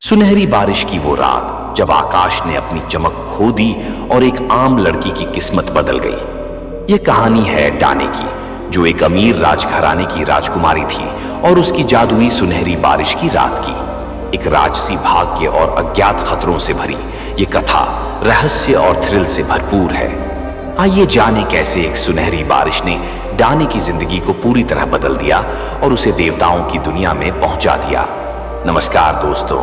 सुनहरी बारिश की वो रात जब आकाश ने अपनी चमक खो दी और एक आम लड़की की किस्मत बदल गई। ये कहानी है डाने की, जो एक अमीर राजघराने की राजकुमारी थी और उसकी जादुई सुनहरी बारिश की रात की। एक राजसी भाग्य और अज्ञात खतरों से भरी ये कथा रहस्य और थ्रिल से भरपूर है। आइए जाने कैसे एक सुनहरी बारिश ने डाने की जिंदगी को पूरी तरह बदल दिया और उसे देवताओं की दुनिया में पहुंचा दिया। नमस्कार दोस्तों,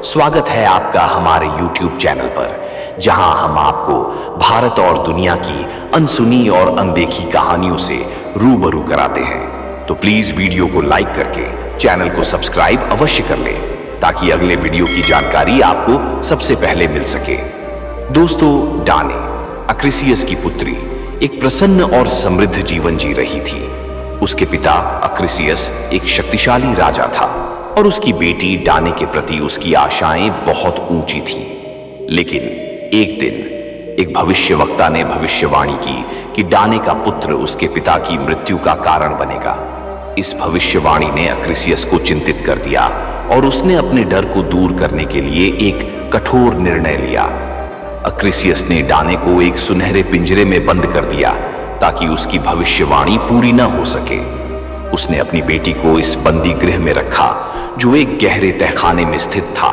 स्वागत है आपका हमारे YouTube चैनल पर, जहां हम आपको भारत और दुनिया की अनसुनी और अनदेखी कहानियों से रूबरू कराते हैं। तो प्लीज वीडियो को लाइक करके चैनल को सब्सक्राइब अवश्य कर लें, ताकि अगले वीडियो की जानकारी आपको सबसे पहले मिल सके। दोस्तों, डाने अक्रिसियस की पुत्री एक प्रसन्न और समृद्ध जीवन जी रही थी। उसके पिता अक्रिसियस एक शक्तिशाली राजा था और उसकी बेटी डाने के प्रति उसकी आशाएं बहुत ऊंची थी। लेकिन एक दिन एक भविष्यवक्ता ने भविष्यवाणी की कि डाने का पुत्र उसके पिता की मृत्यु का कारण बनेगा। इस भविष्यवाणी ने अक्रिसियस को चिंतित कर दिया और उसने अपने डर को दूर करने के लिए एक कठोर निर्णय लिया। अक्रिसियस ने डाने को एक सुनहरे पिंजरे में बंद कर दिया ताकि उसकी भविष्यवाणी पूरी न हो सके। उसने अपनी बेटी को इस बंदी गृह में रखा, जो एक गहरे तहखाने में स्थित था,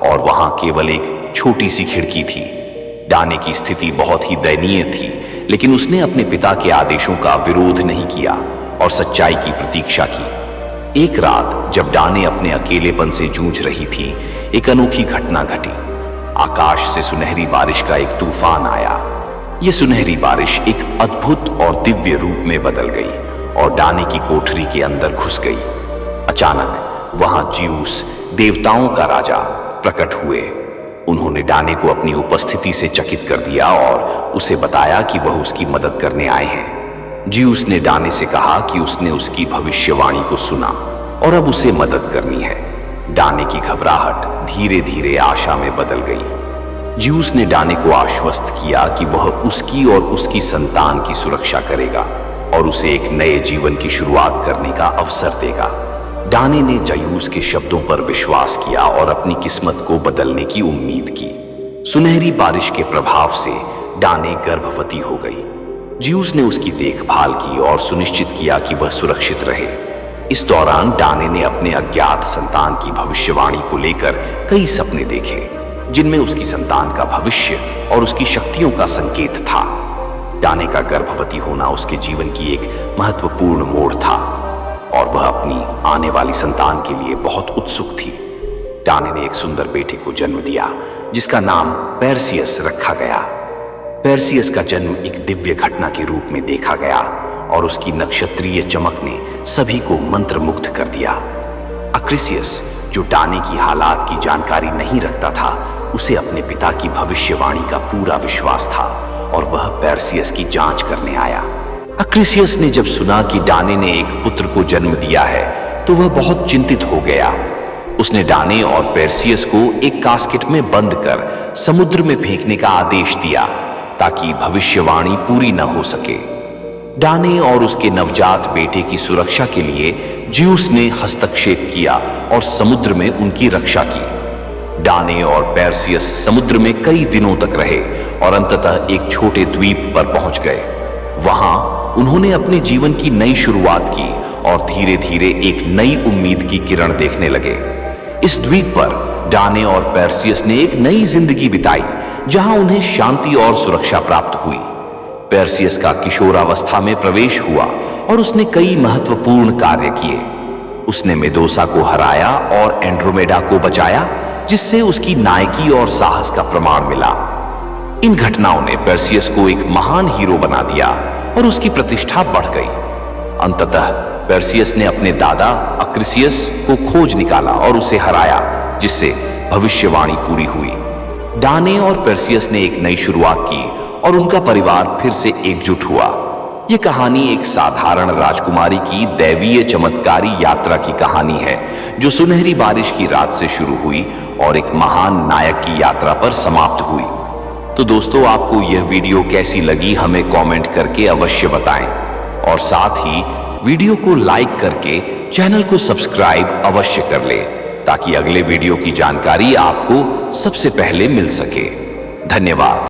और वहां केवल एक छोटी सी खिड़की थी। डाने की स्थिति बहुत ही दयनीय थी, लेकिन उसने अपने पिता के आदेशों का विरोध नहीं किया और सच्चाई की प्रतीक्षा की। एक रात जब डाने अपने अकेलेपन से जूझ रही थी, एक अनोखी घटना घटी। आकाश से सुनहरी बारिश का एक तूफान आया। यह सुनहरी बारिश एक अद्भुत और दिव्य रूप में बदल गई और डाने की कोठरी के अंदर घुस गई। अचानक वहां ज्यूस, देवताओं का राजा, प्रकट हुए। उन्होंने डाने को अपनी उपस्थिति से चकित कर दिया और उसे बताया कि वह उसकी मदद करने आए हैं। ज्यूस ने डाने से कहा कि उसने उसकी भविष्यवाणी को सुना और अब उसे मदद करनी है। डाने की घबराहट धीरे धीरे आशा में बदल गई। ज्यूस ने डाने को आश्वस्त किया कि वह उसकी और उसकी संतान की सुरक्षा करेगा और उसे एक नए जीवन की शुरुआत करने का अवसर देगा। डाने ने ज्यूस के शब्दों पर विश्वास किया और अपनी किस्मत को बदलने की उम्मीद की। सुनहरी बारिश के प्रभाव से डाने गर्भवती हो गई। ज्यूस ने उसकी देखभाल की और सुनिश्चित किया कि वह सुरक्षित रहे। इस दौरान डाने ने अपने अज्ञात संतान की भविष्यवाणी को लेकर कई सपने देखे, जिनमें उसकी संतान का भविष्य और उसकी शक्तियों का संकेत था। डाने का गर्भवती होना उसके जीवन की एक महत्वपूर्ण मोड़ था और वह अपनी आने वाली संतान के लिए बहुत उत्सुक थी। डाने ने एक सुंदर बेटे को जन्म दिया, जिसका नाम पेर्सियस रखा गया। पेर्सियस का जन्म एक दिव्य घटना के रूप में देखा गया और उसकी नक्षत्रीय चमक ने सभी को मंत्रमुग्ध कर दिया। अक्रिसियस, जो डाने की हालात की जानकारी नहीं रखता था, उसे अपने पिता की भविष्यवाणी का पूरा विश्वास था और वह पेर्सियस की जांच करने आया। अक्रिसियस ने जब सुना कि डाने ने एक पुत्र को जन्म दिया है, तो वह बहुत चिंतित हो गया। उसने डाने और पेर्सियस को एक कास्केट में बंद कर समुद्र में फेंकने का आदेश दिया, ताकि भविष्यवाणी पूरी न हो सके। डाने और उसके नवजात बेटे की सुरक्षा के लिए ज्यूस ने हस्तक्षेप किया और समुद्र में उनकी रक्षा की। डाने और पेर्सियस समुद्र में कई दिनों तक रहे और अंततः एक छोटे द्वीप पर पहुंच गए। वहां उन्होंने अपने जीवन की नई शुरुआत की और धीरे धीरे एक नई उम्मीद की किरण देखने लगे। इस द्वीप पर डाने और पेर्सियस ने एक नई जिंदगी बिताई, जहां उन्हें शांति और सुरक्षा प्राप्त हुई। पेर्सियस का किशोरावस्था में प्रवेश हुआ और उसने कई महत्वपूर्ण कार्य किए। उसने मेदोसा को हराया और एंड्रोमेडा को बचाया, जिससे उसकी नायकी और साहस का प्रमाण मिला। इन घटनाओं ने पेर्सियस को एक महान हीरो बना दिया और उसकी प्रतिष्ठा बढ़ गई। अंततः पेर्सियस ने अपने दादा अक्रिसियस को खोज निकाला और उसे हराया, जिससे भविष्यवाणी पूरी हुई। डाने और पेर्सियस ने एक नई शुरुआत की और उनका परिवार फिर से एकजुट हुआ। यह कहानी एक साधारण राजकुमारी की दैवीय चमत्कारी यात्रा की कहानी है, जो सुनहरी बारिश की रात से शुरू हुई और एक महान नायक की यात्रा पर समाप्त हुई। तो दोस्तों, आपको यह वीडियो कैसी लगी हमें कमेंट करके अवश्य बताएं और साथ ही वीडियो को लाइक करके चैनल को सब्सक्राइब अवश्य कर ले, ताकि अगले वीडियो की जानकारी आपको सबसे पहले मिल सके। धन्यवाद।